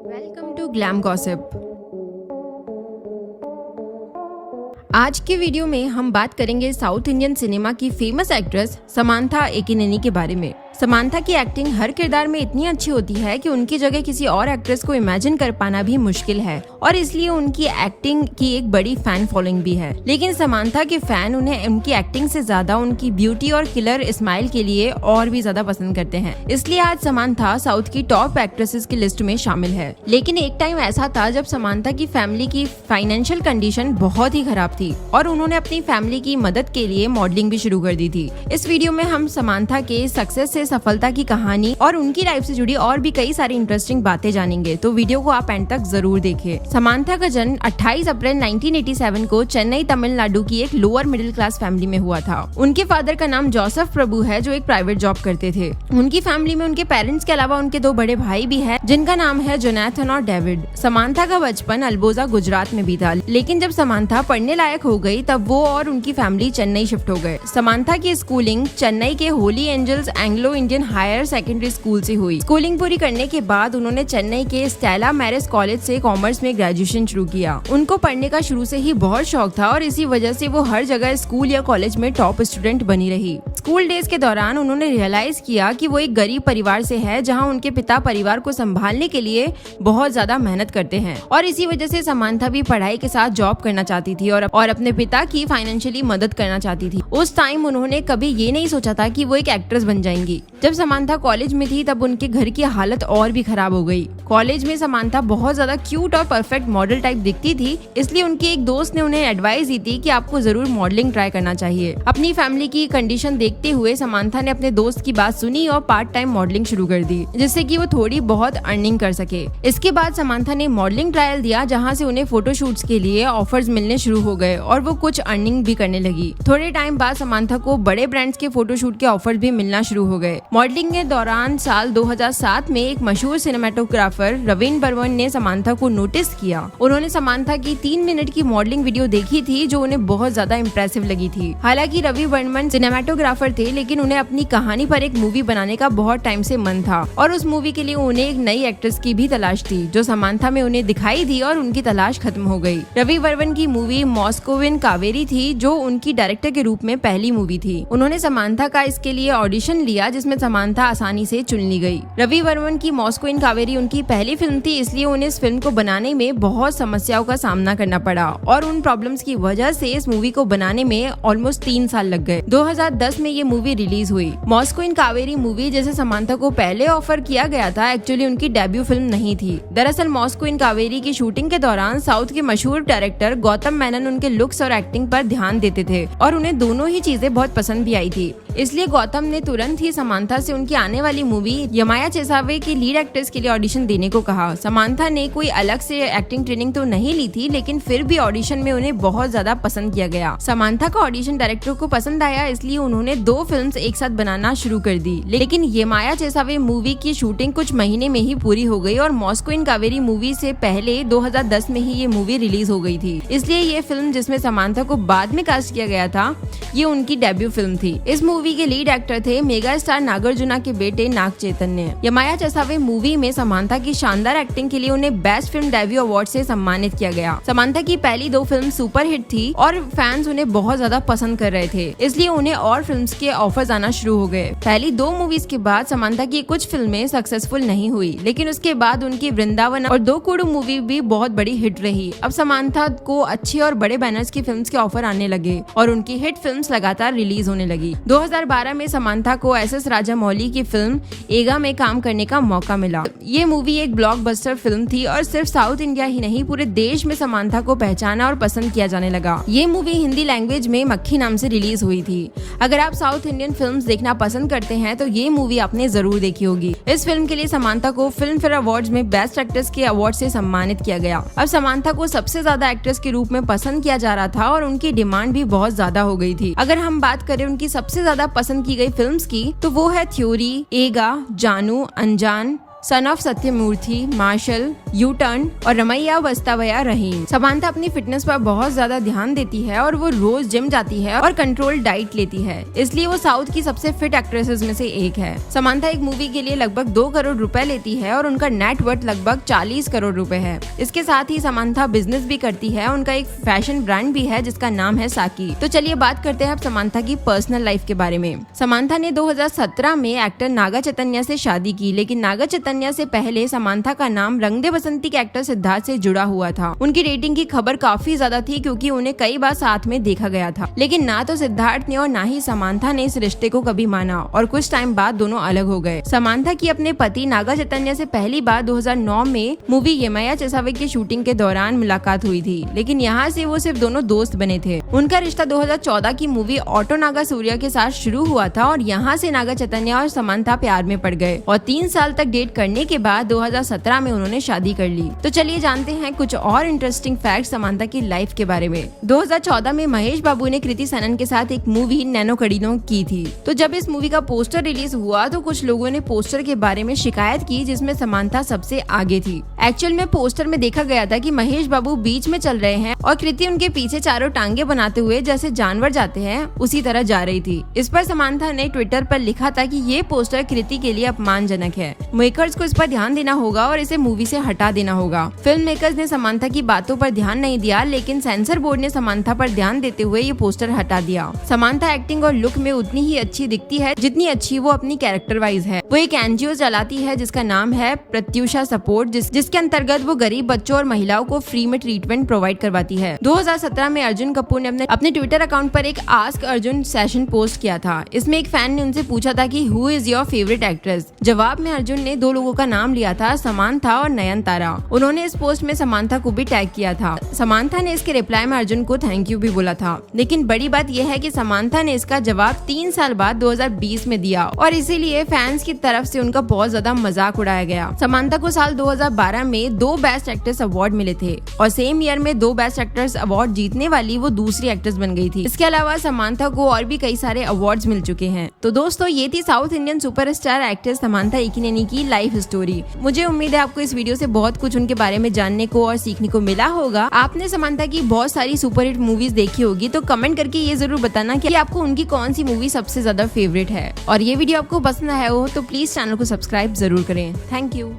Welcome to glam gossip. आज के video में हम बात करेंगे साउथ इंडियन सिनेमा की फेमस एक्ट्रेस समांथा एकिनेनी के बारे में। समांथा की एक्टिंग हर किरदार में इतनी अच्छी होती है कि उनकी जगह किसी और एक्ट्रेस को इमेजिन कर पाना भी मुश्किल है और इसलिए उनकी एक्टिंग की एक बड़ी फैन फॉलोइंग भी है। लेकिन समांथा के फैन उन्हें उनकी एक्टिंग से ज्यादा उनकी ब्यूटी और किलर स्माइल के लिए और भी ज्यादा पसंद करते हैं। इसलिए आज समांथा साउथ की टॉप एक्ट्रेसेस की लिस्ट में शामिल है। लेकिन एक टाइम ऐसा था जब समांथा की फैमिली की फाइनेंशियल कंडीशन बहुत ही खराब थी और उन्होंने अपनी फैमिली की मदद के लिए मॉडलिंग भी शुरू कर दी थी। इस वीडियो में हम समांथा के सक्सेस से सफलता की कहानी और उनकी लाइफ से जुड़ी और भी कई सारी इंटरेस्टिंग बातें जानेंगे, तो वीडियो को आप एंड तक जरूर देखें। समांथा का जन्म 28 अप्रैल 1987 को चेन्नई तमिलनाडु की एक लोअर मिडिल क्लास फैमिली में हुआ था। उनके फादर का नाम जोसेफ प्रभु है जो एक प्राइवेट जॉब करते थे। उनकी फैमिली में उनके पेरेंट्स के अलावा उनके दो बड़े भाई भी है जिनका नाम है जोनाथन और डेविड। समांथा का बचपन अल्बोजा गुजरात में भी था, लेकिन जब समांथा पढ़ने लायक हो गई तब वो और उनकी फैमिली चेन्नई शिफ्ट हो गए। समांथा की स्कूलिंग चेन्नई के Holy Angels Anglo Indian higher secondary school से हुई। स्कूलिंग पूरी करने के बाद उन्होंने चेन्नई के स्टेला मैरिज कॉलेज से कॉमर्स में ग्रेजुएशन शुरू किया। उनको पढ़ने का शुरू से ही बहुत शौक था और इसी वजह से वो हर जगह स्कूल या कॉलेज में टॉप स्टूडेंट बनी रही। स्कूल डेज के दौरान उन्होंने रियलाइज किया कि वो एक गरीब परिवार से है जहाँ उनके पिता परिवार को संभालने के लिए बहुत ज्यादा मेहनत करते हैं और इसी वजह से समांथा भी पढ़ाई के साथ जॉब करना चाहती थी और अपने पिता की फाइनेंशियली मदद करना चाहती थी। उस टाइम उन्होंने कभी ये नहीं सोचा था कि वो एक एक्ट्रेस बन जाएंगी। जब समांथा कॉलेज में थी तब उनके घर की हालत और भी खराब हो गई। कॉलेज में समांथा बहुत ज्यादा क्यूट और परफेक्ट मॉडल टाइप दिखती थी, इसलिए उनके एक दोस्त ने उन्हें एडवाइस दी थी कि आपको जरूर मॉडलिंग ट्राई करना चाहिए। अपनी फैमिली की कंडीशन देखते हुए समांथा ने अपने दोस्त की बात सुनी और पार्ट टाइम मॉडलिंग शुरू कर दी, जिससे कि वो थोड़ी बहुत अर्निंग कर सके। इसके बाद समांथा ने मॉडलिंग ट्रायल दिया जहाँ से उन्हें फोटोशूट्स के लिए ऑफर्स मिलने शुरू हो गए और वो कुछ अर्निंग भी करने लगी। थोड़े टाइम बाद समांथा को बड़े ब्रांड्स के फोटोशूट के ऑफर भी मिलना शुरू हो गए। मॉडलिंग के दौरान साल 2007 में एक मशहूर सिनेमेटोग्राफर रवीन बर्मन ने समांथा को नोटिस किया। उन्होंने समांथा की 3 मिनट की मॉडलिंग वीडियो देखी थी जो उन्हें बहुत ज्यादा इम्प्रेसिव लगी थी। हालांकि रवि बर्मन सिनेमेटोग्राफर थे, लेकिन उन्हें अपनी कहानी पर एक मूवी बनाने का बहुत टाइम से मन था और उस मूवी के लिए उन्हें एक नई एक्ट्रेस की भी तलाश थी जो समांथा में उन्हें दिखाई दी और उनकी तलाश खत्म हो गई। रवि बर्मन की मूवी मॉस्कोविन कावेरी थी जो उनकी डायरेक्टर के रूप में पहली मूवी थी। उन्होंने समांथा का इसके लिए ऑडिशन लिया जिसमें समांथा आसानी से चुन ली गई। रवि बर्मन की मॉस्को इन कावेरी उनकी पहली फिल्म थी, इसलिए उन्हें इस फिल्म को बनाने में बहुत समस्याओं का सामना करना पड़ा और उन प्रॉब्लम्स की वजह से इस मूवी को बनाने में ऑलमोस्ट 3 साल लग गए। 2010 में ये मूवी रिलीज हुई। मॉस्को इन कावेरी मूवी जैसे समांथा को पहले ऑफर किया गया था, एक्चुअली उनकी डेब्यू फिल्म नहीं थी। दरअसल मॉस्को इन कावेरी की शूटिंग के दौरान साउथ के मशहूर डायरेक्टर गौतम मेनन उनके लुक्स और एक्टिंग पर ध्यान देते थे और उन्हें दोनों ही चीजें बहुत पसंद भी आई थी। इसलिए गौतम ने तुरंत ही समांथा से उनकी आने वाली मूवी यमाया चेसावे की लीड एक्ट्रेस के लिए ऑडिशन देने को कहा। समांथा ने कोई अलग से एक्टिंग ट्रेनिंग तो नहीं ली थी, लेकिन फिर भी ऑडिशन में उन्हें बहुत ज्यादा पसंद किया गया। समांथा का ऑडिशन डायरेक्टर को पसंद आया, इसलिए उन्होंने 2 फिल्म्स एक साथ बनाना शुरू कर दी। लेकिन यमाया चेसावे मूवी की शूटिंग कुछ महीने में ही पूरी हो गई और मॉस्को इन कावेरी मूवी से पहले 2010 में ही ये मूवी रिलीज हो गई थी। इसलिए ये फिल्म जिसमें समांथा को बाद में कास्ट किया गया था, ये उनकी डेब्यू फिल्म थी। इस मूवी के लीड एक्टर थे मेगा स्टार नागार्जुना के बेटे नाग चैतन्य। यमाया चेसावे मूवी में समांथा की शानदार एक्टिंग के लिए उन्हें बेस्ट फिल्म डेब्यू अवार्ड से सम्मानित किया गया। समांथा की पहली 2 फिल्म सुपरहिट थी और फैंस उन्हें बहुत ज्यादा पसंद कर रहे थे, इसलिए उन्हें और फिल्म्स के ऑफर्स आना शुरू हो गए। पहली 2 मूवीज के बाद समांथा की कुछ फिल्में सक्सेसफुल नहीं हुई, लेकिन उसके बाद उनकी वृंदावन और 2 कुडू मूवी भी बहुत बड़ी हिट रही। अब समांथा को अच्छे और बड़े बैनर्स की फिल्म्स के ऑफर आने लगे और उनकी हिट फिल्म्स लगातार रिलीज होने लगी। 2012 में समांथा को एस.एस. राजामौली की फिल्म एगा में काम करने का मौका मिला। ये मूवी एक ब्लॉकबस्टर फिल्म थी और सिर्फ साउथ इंडिया ही नहीं पूरे देश में समांथा को पहचाना और पसंद किया जाने लगा। ये मूवी हिंदी लैंग्वेज में मक्खी नाम से रिलीज हुई थी। अगर आप साउथ इंडियन फिल्म्स देखना पसंद करते हैं तो ये मूवी आपने जरूर देखी होगी। इस फिल्म के लिए समांथा को फिल्म फेयर अवार्ड्स में बेस्ट एक्ट्रेस के अवार्ड से सम्मानित किया गया। अब समांथा को सबसे ज्यादा एक्ट्रेस के रूप में पसंद किया जा रहा था और उनकी डिमांड भी बहुत ज्यादा हो गई थी। अगर हम बात करें उनकी सबसे ज्यादा पसंद की गई फिल्म्स की, तो वो है theory, Eega, Jaanu, Anjaan, son of Satyamurthy, marshal, U turn और रमैया वस्तावया रहीम। समांथा अपनी फिटनेस पर बहुत ज्यादा ध्यान देती है और वो रोज जिम जाती है और कंट्रोल डाइट लेती है, इसलिए वो साउथ की सबसे फिट एक्ट्रेसेस में से एक है। समांथा एक मूवी के लिए लगभग 2 करोड़ रुपए लेती है और उनका नेट वर्थ लगभग 40 करोड़ रुपए है। इसके साथ ही समांथा बिजनेस भी करती है। उनका एक फैशन ब्रांड भी है जिसका नाम है साकी। तो चलिए बात करते हैं अब समांथा की पर्सनल लाइफ के बारे में। समांथा ने 2017 में एक्टर नागा चैतन्य से शादी की, लेकिन नागा चैतन्य से पहले समांथा का नाम रंग दे बसंती के एक्टर सिद्धार्थ से जुड़ा हुआ था। उनकी डेटिंग की खबर काफी ज्यादा थी क्योंकि उन्हें कई बार साथ में देखा गया था, लेकिन ना तो सिद्धार्थ ने और ना ही समांथा ने इस रिश्ते को कभी माना और कुछ टाइम बाद दोनों अलग हो गए। समांथा की अपने पति नागा चैतन्य से पहली बार 2009 में मूवी येमया चेसावे की शूटिंग के दौरान मुलाकात हुई थी, लेकिन यहाँ से वो सिर्फ दोनों दोस्त बने थे। उनका रिश्ता 2014 की मूवी ऑटो नागा सूर्या के साथ शुरू हुआ था और यहाँ से नागा चैतन्य और समांथा प्यार में पड़ गए और 3 साल तक डेट करने के बाद 2017 में उन्होंने शादी कर ली। तो चलिए जानते हैं कुछ और इंटरेस्टिंग फैक्ट समांथा की लाइफ के बारे में। 2014 में महेश बाबू ने कृति सनन के साथ एक मूवी नैनो कड़ीनो की थी। तो जब इस मूवी का पोस्टर रिलीज हुआ तो कुछ लोगों ने पोस्टर के बारे में शिकायत की, जिसमें समांथा सबसे आगे थी। एक्चुअल में पोस्टर में देखा गया था कि महेश बाबू बीच में चल रहे हैं और कृति उनके पीछे चारों टांगे बनाते हुए जैसे जानवर जाते हैं उसी तरह जा रही थी। इस पर समांथा ने ट्विटर पर लिखा था कि ये पोस्टर कृति के लिए अपमानजनक है, मेकर्स को इस पर ध्यान देना होगा और इसे मूवी से हटा देना होगा। फिल्म मेकर्स ने समांथा की बातों पर ध्यान नहीं दिया, लेकिन सेंसर बोर्ड ने समांथा पर ध्यान देते हुए ये पोस्टर हटा दिया। समांथा एक्टिंग और लुक में उतनी ही अच्छी दिखती है जितनी अच्छी वो अपनी कैरेक्टर वाइज है। वो एक एनजीओ चलाती है जिसका नाम है प्रत्युषा सपोर्ट, जिसके अंतर्गत वो गरीब बच्चों और महिलाओं को फ्री में ट्रीटमेंट प्रोवाइड करवाती है। 2017 में अर्जुन कपूर ने अपने ट्विटर अकाउंट पर एक आस्क अर्जुन सेशन पोस्ट किया था। इसमें एक फैन ने उनसे पूछा था कि who is your favourite actress. जवाब में अर्जुन ने 2 लोगों का नाम लिया था, समांथा और नयनतारा। उन्होंने इस पोस्ट में समांथा को भी टैग किया था। समांथा ने इसके रिप्लाई में अर्जुन को थैंक यू भी बोला था, लेकिन बड़ी बात यह है कि समांथा ने इसका जवाब 3 साल बाद 2020 में दिया और इसीलिए फैंस की तरफ से उनका बहुत ज्यादा मजाक उड़ाया गया। समांथा को साल 2012 में 2 बेस्ट एक्ट्रेस अवार्ड मिले थे और सेम ईयर में 2 बेस्ट एक्ट्रेस अवार्ड जीतने वाली वो दूसरी एक्ट्रेस बन गई थी। इसके अलावा समांथा को और भी कई सारे अवार्ड्स मिल चुके हैं। तो दोस्तों ये थी south Indian superstar actress Samantha Akkineni की लाइफ स्टोरी। मुझे उम्मीद है आपको इस वीडियो से बहुत कुछ उनके बारे में जानने को और सीखने को मिला होगा। आपने समांथा की बहुत सारी सुपरहिट मूवीज देखी होगी, तो कमेंट करके ये जरूर बताना कि आपको उनकी कौन सी मूवी सबसे ज्यादा फेवरेट है। और ये वीडियो आपको पसंद आया हो तो प्लीज चैनल को सब्सक्राइब जरूर करें। Thank you.